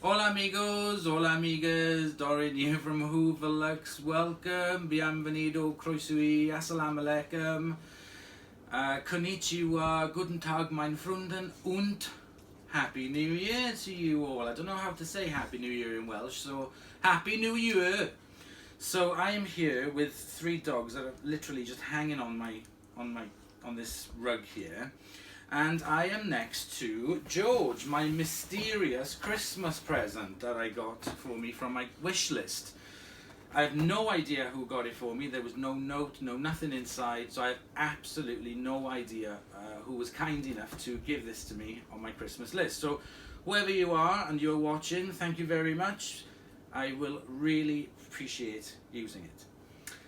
Hola amigos, hola amigas, Dorian here from Hooverlux. Welcome, bienvenido, croeso, assalamu alaikum, konnichiwa, guten tag mein Freunden, und Happy New Year to you all. I don't know how to say Happy New Year in Welsh, so Happy New Year. So I am here with three dogs that are literally just hanging on this rug here. And I am next to George, my mysterious Christmas present that I got for me from my wish list. I have no idea who got it for me. There was no note, no nothing inside, so I have absolutely no idea who was kind enough to give this to me on my Christmas list. So whoever you are and you're watching, thank you very much. I will really appreciate using it.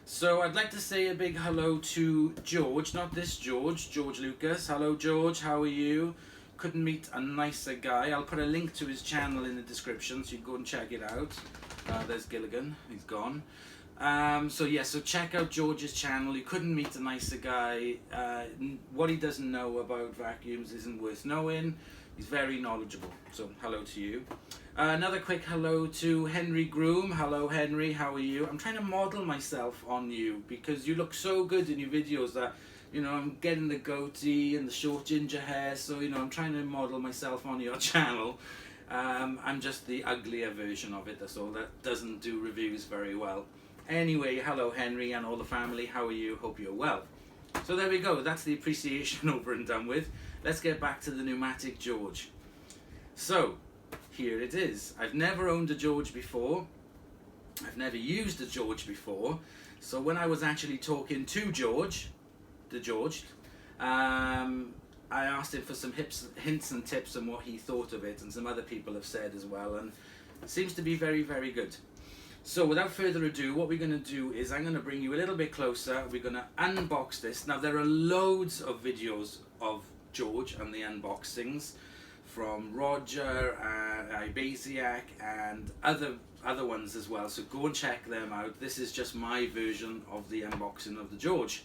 So I'd like to say a big hello to George, not this George, George Lucas. Hello George, how are you? Couldn't meet a nicer guy. I'll put a link to his channel in the description so you can go and check it out. There's Gilligan, he's gone. So check out George's channel. You couldn't meet a nicer guy. What he doesn't know about vacuums isn't worth knowing. He's very knowledgeable, so hello to you. Another quick hello to Henry Groom. Hello Henry, how are you? I'm trying to model myself on you because you look so good in your videos that, you know, I'm getting the goatee and the short ginger hair, so, you know, I'm trying to model myself on your channel. I'm just the uglier version of it, that's all. That doesn't do reviews very well. Anyway, hello Henry and all the family, how are you? Hope you're well. So there we go, that's the appreciation over and done with. Let's get back to the Numatic George. So, here it is. I've never owned a George before. I've never used a George before. So when I was actually talking to George, I asked him for some hints and tips on what he thought of it, and some other people have said as well, and it seems to be very, very good. So without further ado, what we're going to do is I'm going to bring you a little bit closer. We're going to unbox this. Now there are loads of videos of George and the unboxings from Roger and Ibasiak and other ones as well, so go and check them out. This is just my version of the unboxing of the George.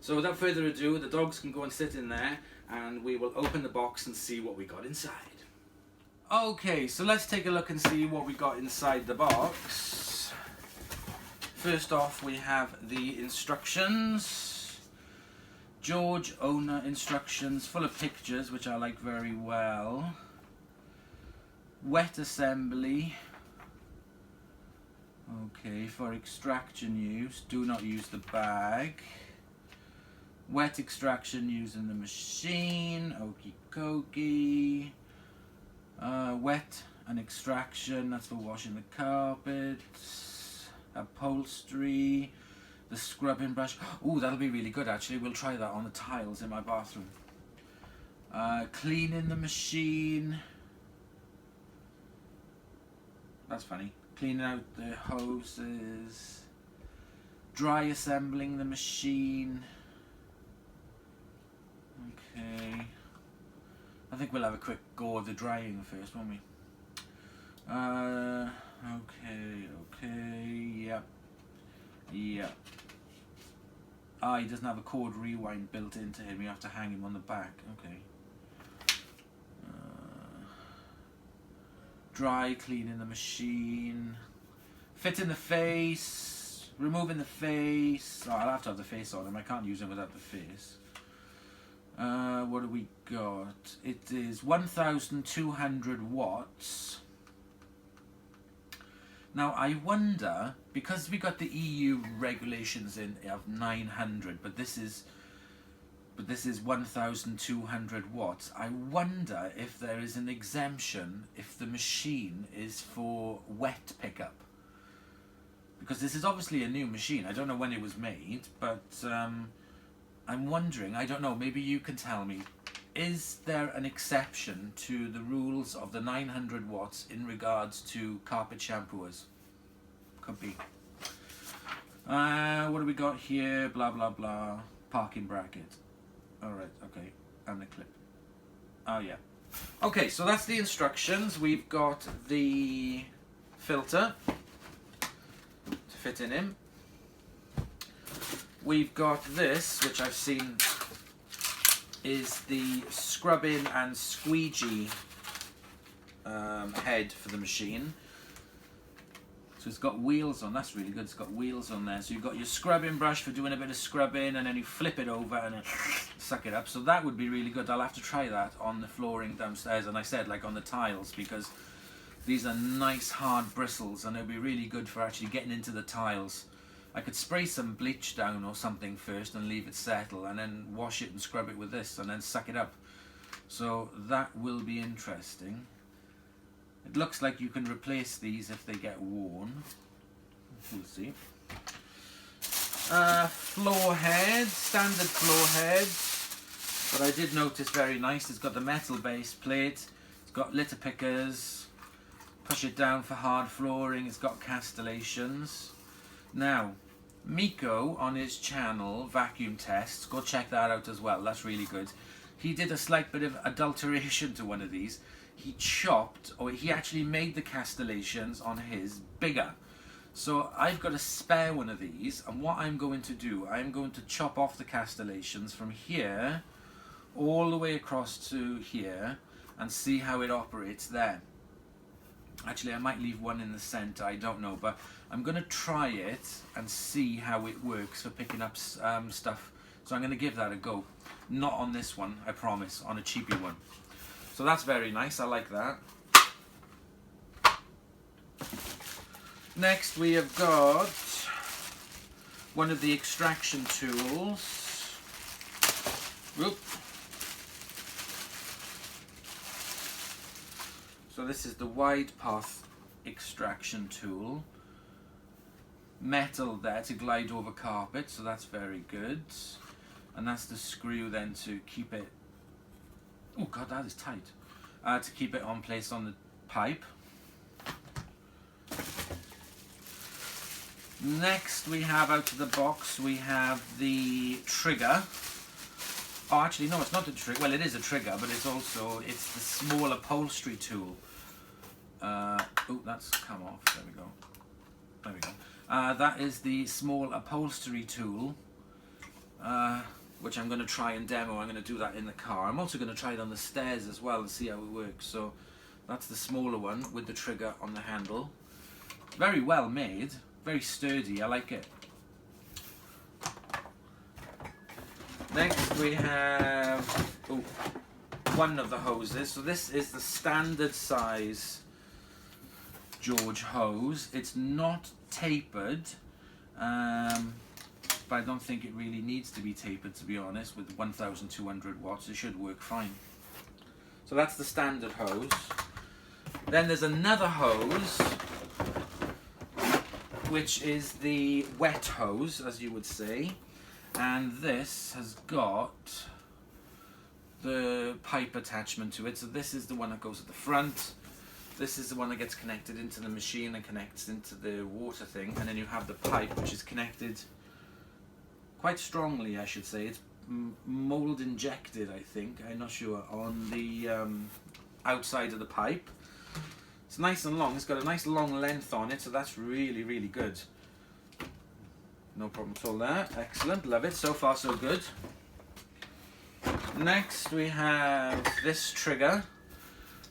So without further ado, the dogs can go and sit in there and we will open the box and see what we got inside. Okay, so let's take a look and see what we got inside the box. First off, we have the instructions. George owner instructions, full of pictures, which I like very well. Wet assembly. Okay, for extraction use, do not use the bag. Wet extraction using the machine, okie dokie. Wet and extraction, that's for washing the carpets. Upholstery. The scrubbing brush. Oh, that'll be really good actually. We'll try that on the tiles in my bathroom. Cleaning the machine. That's funny. Cleaning out the hoses. Dry assembling the machine. Okay. I think we'll have a quick go of the drying first, won't we? Okay, yep. Ah, he doesn't have a cord rewind built into him, you have to hang him on the back, okay. Dry cleaning the machine. Fitting the face. Removing the face. Oh, I'll have to have the face on him, I can't use him without the face. What do we got? It is 1,200 watts. Now I wonder, because we got the EU regulations in of 900, but this is 1,200 watts. I wonder if there is an exemption if the machine is for wet pickup. Because this is obviously a new machine. I don't know when it was made, but I'm wondering, I don't know, maybe you can tell me, is there an exception to the rules of the 900 watts in regards to carpet shampooers? Could be. What do we got here? Blah, blah, blah. Parking bracket. Alright, okay. And the clip. Oh, yeah. Okay, so that's the instructions. We've got the filter to fit in him. We've got this, which I've seen is the scrubbing and squeegee head for the machine. So it's got wheels on, that's really good, it's got wheels on there. So you've got your scrubbing brush for doing a bit of scrubbing, and then you flip it over and then suck it up. So that would be really good. I'll have to try that on the flooring downstairs, and I said like on the tiles, because these are nice hard bristles and it'll be really good for actually getting into the tiles. I could spray some bleach down or something first and leave it settle, and then wash it and scrub it with this and then suck it up. So that will be interesting. It looks like you can replace these if they get worn. We'll see. Floor head, standard floor head. But I did notice very nice. It's got the metal base plate. It's got litter pickers. Push it down for hard flooring. It's got castellations. Now, Miko on his channel, Vacuum Tests, go check that out as well. That's really good. He did a slight bit of adulteration to one of these. He chopped, or he actually made the castellations on his bigger. So I've got a spare one of these, and what I'm going to do, I'm going to chop off the castellations from here all the way across to here and see how it operates there. Actually, I might leave one in the center, I don't know, but I'm going to try it and see how it works for picking up stuff. So I'm going to give that a go. Not on this one, I promise, on a cheapy one. So that's very nice, I like that. Next we have got one of the extraction tools. Whoop. So this is the wide path extraction tool. Metal there to glide over carpet, so that's very good. And that's the screw then to keep it, oh god, that is tight, to keep it on place on the pipe. Next we have out of the box, we have the trigger. Oh, actually no, it's not a trigger. Well, it is a trigger, but it's the small upholstery tool. Oh, that's come off. There we go. There we go. That is the small upholstery tool, which I'm going to try and demo. I'm going to do that in the car. I'm also going to try it on the stairs as well and see how it works. So that's the smaller one with the trigger on the handle. Very well made, very sturdy. I like it. Next we have one of the hoses. So this is the standard size George hose. It's not tapered, but I don't think it really needs to be tapered, to be honest. With 1200 watts it should work fine. So that's the standard hose. Then there's another hose, which is the wet hose, as you would say. And this has got the pipe attachment to it. So this is the one that goes at the front. This is the one that gets connected into the machine and connects into the water thing. And then you have the pipe, which is connected quite strongly, I should say. It's mold injected, I think. I'm not sure, on the outside of the pipe. It's nice and long. It's got a nice long length on it, so that's really, really good. No problem at all there. Excellent. Love it. So far, so good. Next, we have this trigger,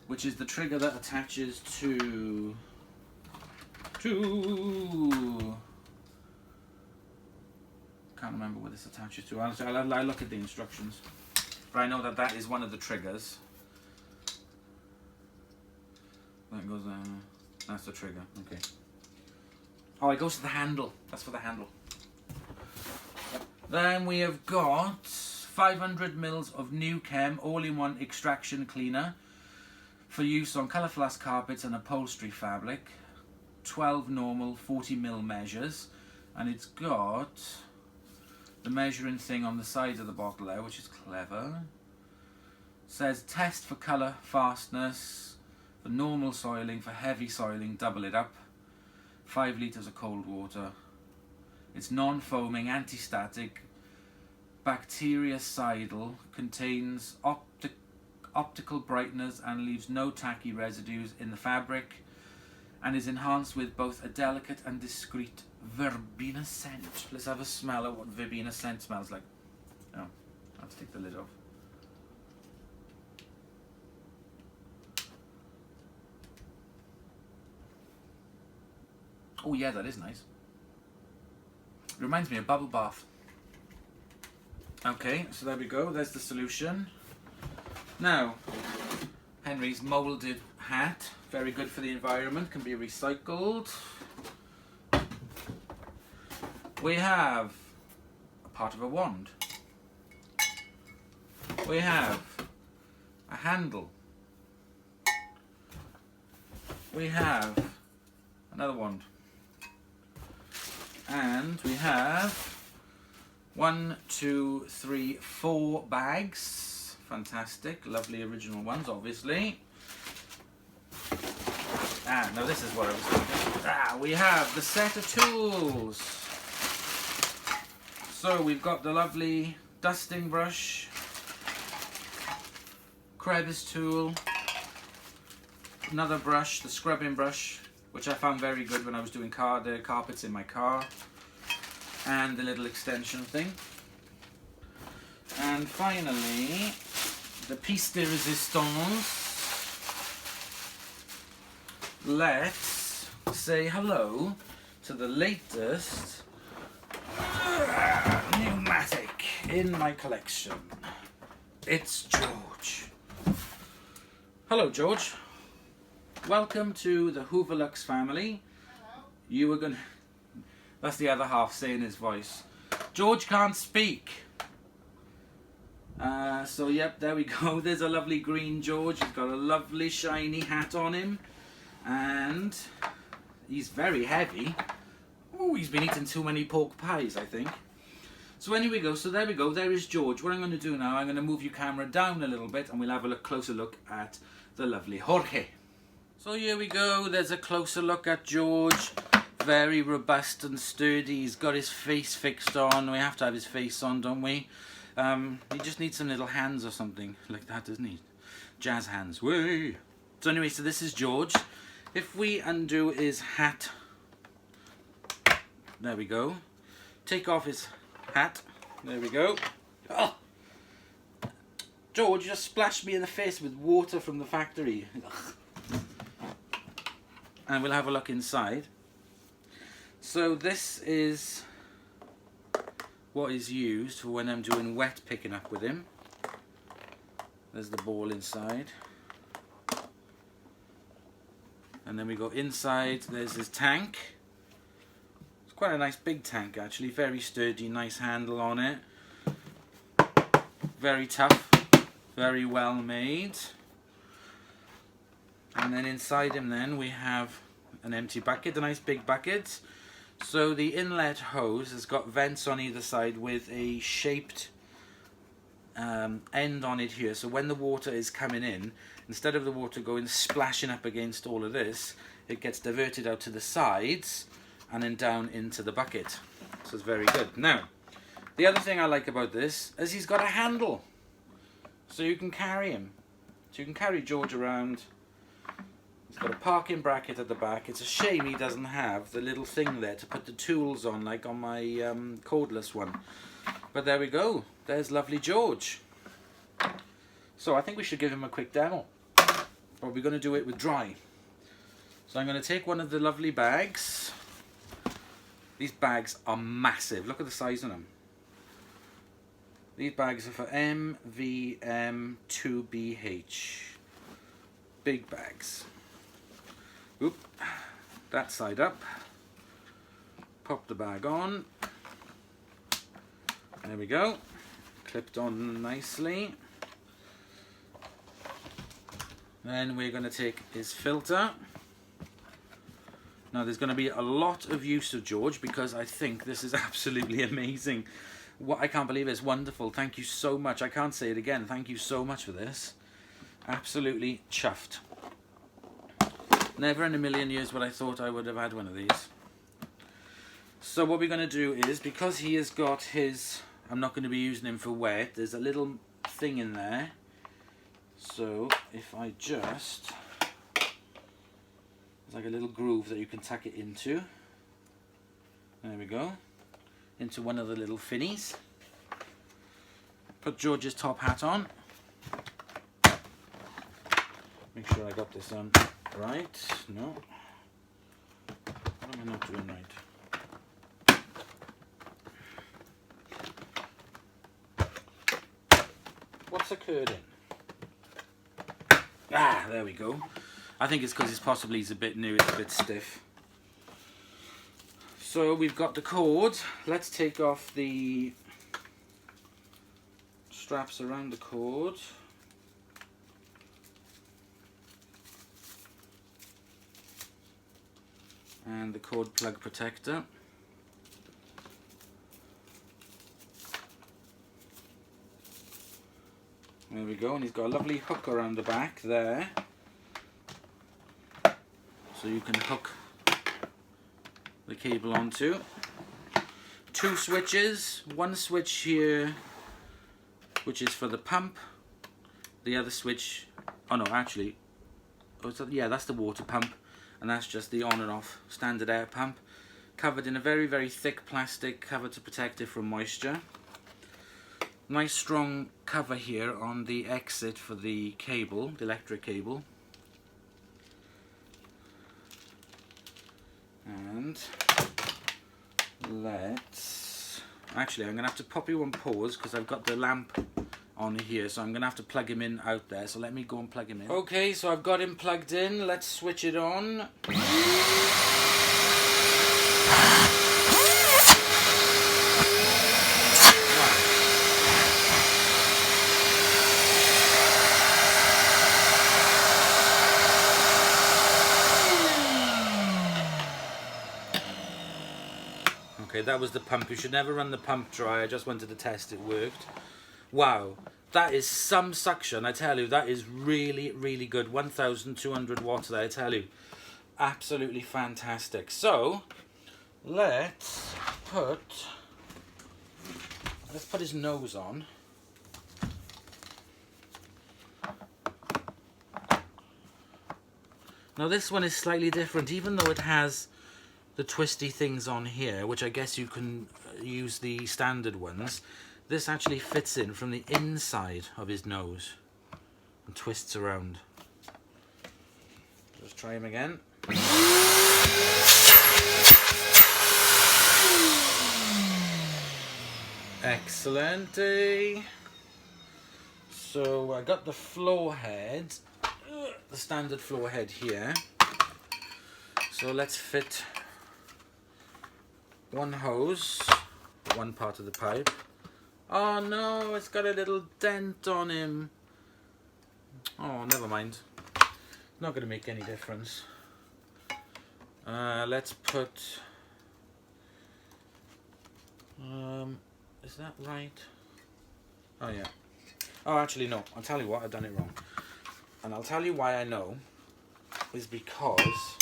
which is the trigger that attaches to can't remember what this attaches to. I'll look at the instructions, but I know that that is one of the triggers. That goes there. That's the trigger. Okay. Oh, it goes to the handle. That's for the handle. Then we have got 500 mils of New Chem all-in-one extraction cleaner for use on colour flask carpets and upholstery fabric. 12 normal 40 mil measures, and it's got the measuring thing on the side of the bottle there, which is clever. It says test for colour fastness, for normal soiling, for heavy soiling, double it up. 5 litres of cold water. It's non-foaming, anti-static, bactericidal, contains optical brighteners and leaves no tacky residues in the fabric, and is enhanced with both a delicate and discreet verbena scent. Let's have a smell of what verbena scent smells like. Oh, I have to take the lid off. Oh yeah, that is nice. It reminds me of bubble bath. Okay, so there we go. There's the solution. Now, Henry's moulded hat. Very good for the environment. Can be recycled. We have a part of a wand. We have a handle. We have another wand. And we have 1, 2, 3, 4 bags. Fantastic, lovely original ones, obviously. Now this is what I was thinking. We have the set of tools. So we've got the lovely dusting brush, crevice tool, another brush, the scrubbing brush, which I found very good when I was doing carpets in my car, and the little extension thing. And finally, the piece de resistance. Let's say hello to the latest Numatic in my collection. It's George. Hello, George. Welcome to the Hooverlux family. Hello. You were gonna... That's the other half saying his voice. George can't speak. So yep, there we go. There's a lovely green George. He's got a lovely shiny hat on him. And he's very heavy. Oh, he's been eating too many pork pies, I think. So anyway, so there we go. There is George. What I'm going to do now, I'm going to move your camera down a little bit and we'll have a closer look at the lovely Jorge. So here we go. There's a closer look at George. Very robust and sturdy. He's got his face fixed on. We have to have his face on, don't we? He just needs some little hands or something like that, doesn't he? Jazz hands. Way. So anyway, so this is George. If we undo his hat, there we go. Take off his hat, there we go. Oh! George, you just splashed me in the face with water from the factory. And we'll have a look inside. So this is what is used for when I'm doing wet picking up with him. There's the ball inside. And then we go inside, there's his tank. It's quite a nice big tank actually, very sturdy, nice handle on it. Very tough, very well made. And then inside him then we have an empty bucket, a nice big bucket. So the inlet hose has got vents on either side with a shaped end on it here. So when the water is coming in, instead of the water going splashing up against all of this, it gets diverted out to the sides and then down into the bucket. So it's very good. Now, the other thing I like about this is he's got a handle. So you can carry him. So you can carry George around. He's got a parking bracket at the back. It's a shame he doesn't have the little thing there to put the tools on, like on my cordless one. But there we go. There's lovely George. So I think we should give him a quick demo. But we're going to do it with dry. So I'm going to take one of the lovely bags. These bags are massive. Look at the size of them. These bags are for MVM2BH. Big bags. Oop. That side up. Pop the bag on. There we go. Clipped on nicely. Then we're going to take his filter. Now there's going to be a lot of use of George because I think this is absolutely amazing. What I can't believe it's wonderful. Thank you so much. I can't say it again. Thank you so much for this. Absolutely chuffed. Never in a million years would I thought I would have had one of these. So what we're going to do is, because he has got his, I'm not going to be using him for wet, there's a little thing in there. So if I just, there's like a little groove that you can tuck it into. There we go. Into one of the little finnies. Put George's top hat on. Make sure I got this on right. No. What am I not doing right? What's occurring? Ah, there we go. I think it's because he's a bit new, it's a bit stiff. So we've got the cord. Let's take off the straps around the cord. And the cord plug protector. There we go, and he's got a lovely hook around the back there. So you can hook the cable onto. 2 switches, one switch here which is for the pump, the other switch, oh no actually, yeah, that's the water pump, and that's just the on and off standard air pump, covered in a very, very thick plastic cover to protect it from moisture. Nice strong cover here on the exit for the cable, the electric cable. And let's, actually I'm going to have to pop you on pause because I've got the lamp on here, so I'm going to have to plug him in out there, so let me go and plug him in. Okay, so I've got him plugged in, let's switch it on. Okay, that was the pump. You should never run the pump dry. I just wanted to test it worked. Wow, that is some suction, I tell you. That is really, really good. 1,200 watts there, I tell you. Absolutely fantastic. So, let's put his nose on. Now this one is slightly different, even though it has the twisty things on here, which I guess you can use the standard ones. This actually fits in from the inside of his nose and twists around. Just try him again. Excellent. So I got the floor head, the standard floor head here. So let's fit one hose, one part of the pipe. Oh no, it's got a little dent on him. Oh, never mind. Not going to make any difference. Let's put... is that right? Oh yeah. Oh, actually no. I'll tell you what, I've done it wrong. And I'll tell you why I know. Is because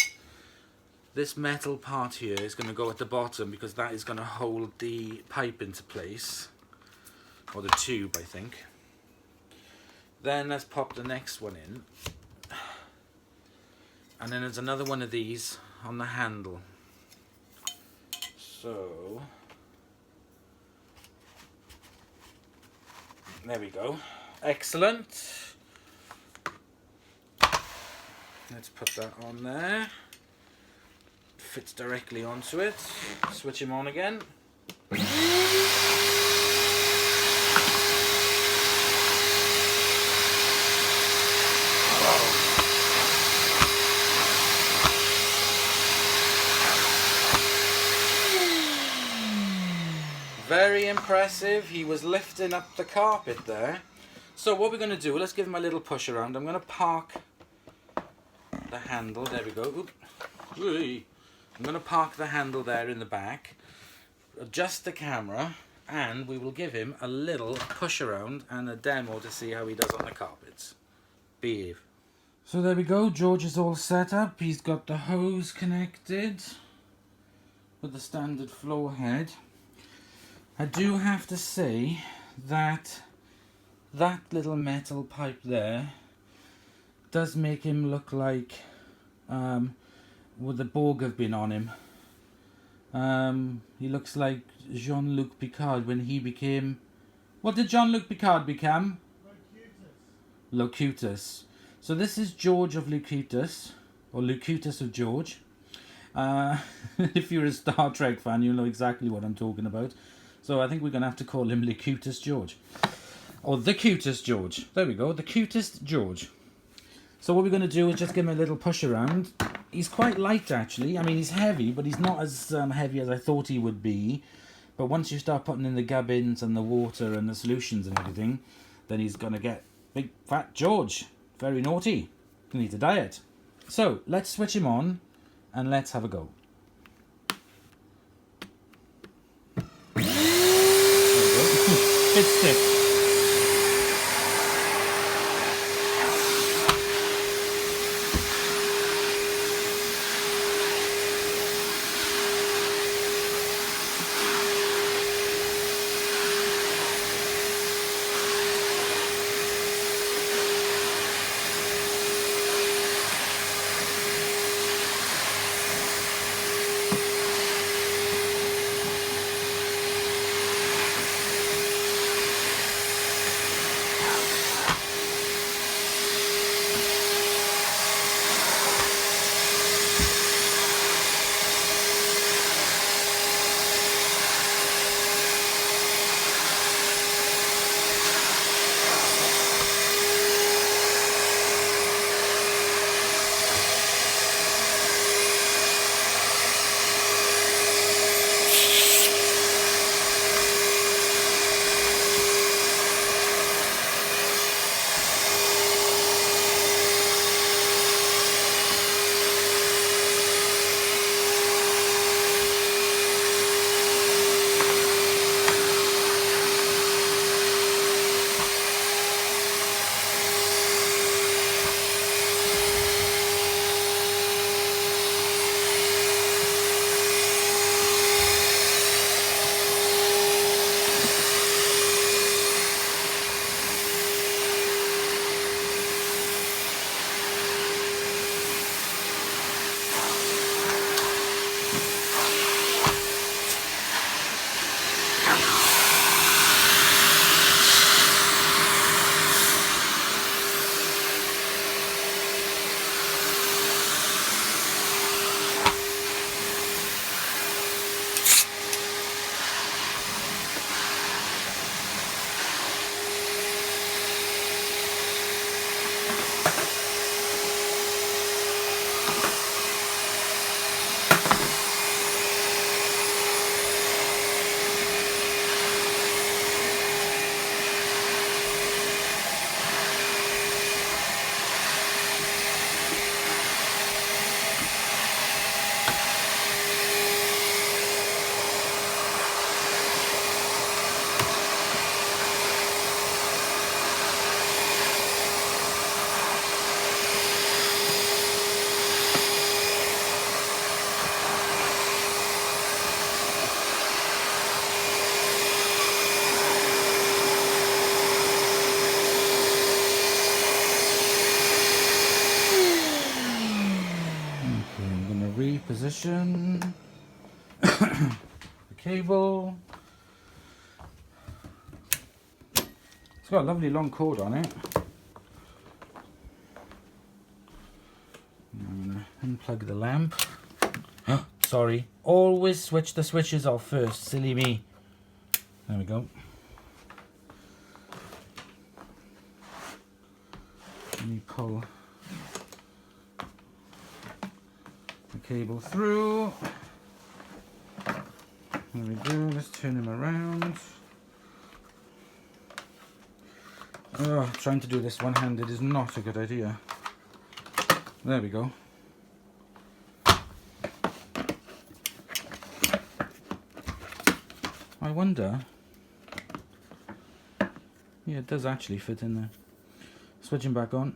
this metal part here is going to go at the bottom, because that is going to hold the pipe into place. Or the tube, I think. Then let's pop the next one in. And then there's another one of these on the handle. So, there we go. Excellent. Let's put that on there. Fits directly onto it. Switch him on again. Very impressive. He was lifting up the carpet there. So what we're going to do, let's give him a little push around. I'm going to park the handle. There we go. Oop. I'm going to park the handle there in the back. Adjust the camera. And we will give him a little push around and a demo to see how he does on the carpets. Behave. So there we go. George is all set up. He's got the hose connected with the standard floor head. I do have to say that that little metal pipe there does make him look like would the Borg have been on him. He looks like Jean-Luc Picard when he became... What did Jean-Luc Picard become? Locutus. So this is George of Locutus, or Locutus of George. If you're a Star Trek fan, you'll know exactly what I'm talking about. So I think we're going to have to call him the cutest George. Or the cutest George. There we go, the cutest George. So what we're going to do is just give him a little push around. He's quite light actually. I mean, he's heavy, but he's not as heavy as I thought he would be. But once you start putting in the gubbins and the water and the solutions and everything, then he's going to get big fat George. Very naughty. He needs a diet. So let's switch him on and let's have a go. There we go. Bit stiff. Reposition the cable. It's got a lovely long cord on it. I'm going to unplug the lamp. Sorry, always switch the switches off first, silly me. There we go. Let me pull the cable through. There we go, let's turn him around. Oh, trying to do this one-handed is not a good idea. There we go. I wonder. Yeah, it does actually fit in there. Switching back on.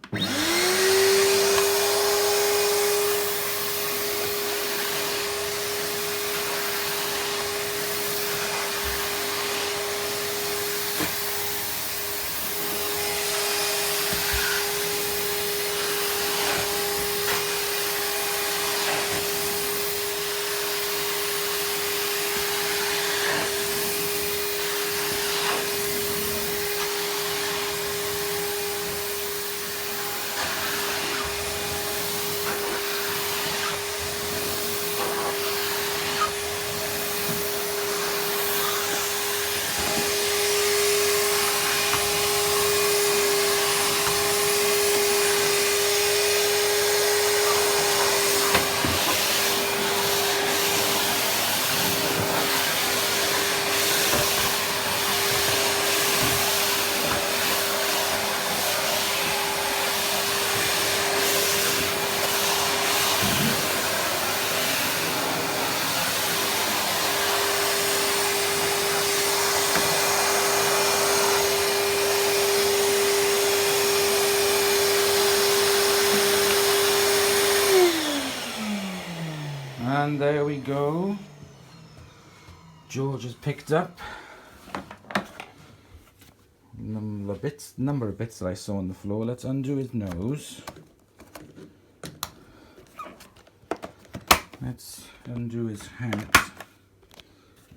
And there we go. George has picked up number of bits that I saw on the floor. Let's undo his nose. Let's undo his hat.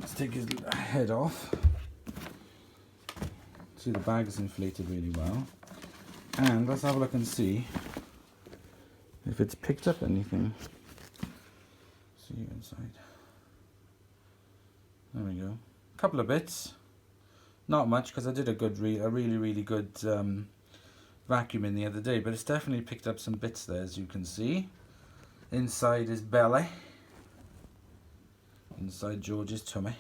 Let's take his head off. See, the bag is inflated really well. And let's have a look and see if it's picked up anything. See you inside. There we go. A couple of bits. Not much, because I did a really good vacuuming the other day, but it's definitely picked up some bits there, as you can see. Inside his belly. Inside George's tummy.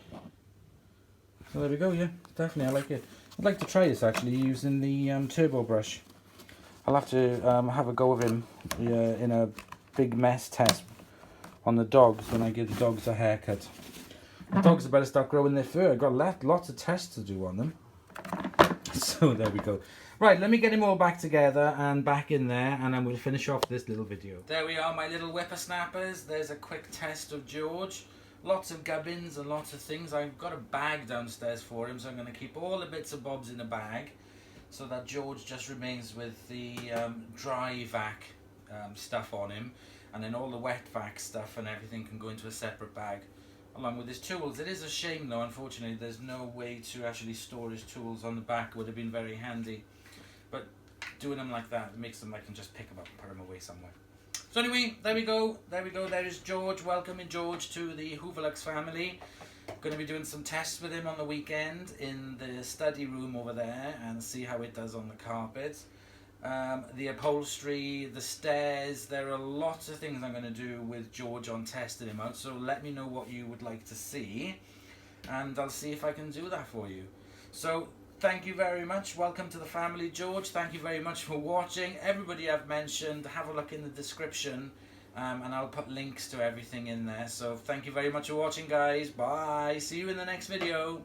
So there we go, yeah, definitely, I like it. I'd like to try this actually using the turbo brush. I'll have to have a go of him in a big mess test on the dogs when I give the dogs a haircut. The dogs are better start growing their fur. I've got lots of tests to do on them. So there we go. Right, let me get him all back together and back in there, and then we'll finish off this little video. There we are, my little whippersnappers. There's a quick test of George. Lots of gubbins and lots of things. I've got a bag downstairs for him, so I'm going to keep all the bits and bobs in a bag so that George just remains with the dry vac stuff on him, and then all the wet vac stuff and everything can go into a separate bag along with his tools. It is a shame though, unfortunately, there's no way to actually store his tools on the back. It would have been very handy, but doing them like that makes them I can just pick them up and put them away somewhere. So anyway, there we go, there is George. Welcoming George to the Hooverlux family. Going to be doing some tests with him on the weekend in the study room over there and see how it does on the carpet. The upholstery, the stairs, there are lots of things I'm going to do with George on testing him out, so let me know what you would like to see and I'll see if I can do that for you. So thank you very much, welcome to the family, George. Thank you very much for watching. Everybody I've mentioned, have a look in the description and I'll put links to everything in there. So thank you very much for watching, guys. Bye, see you in the next video.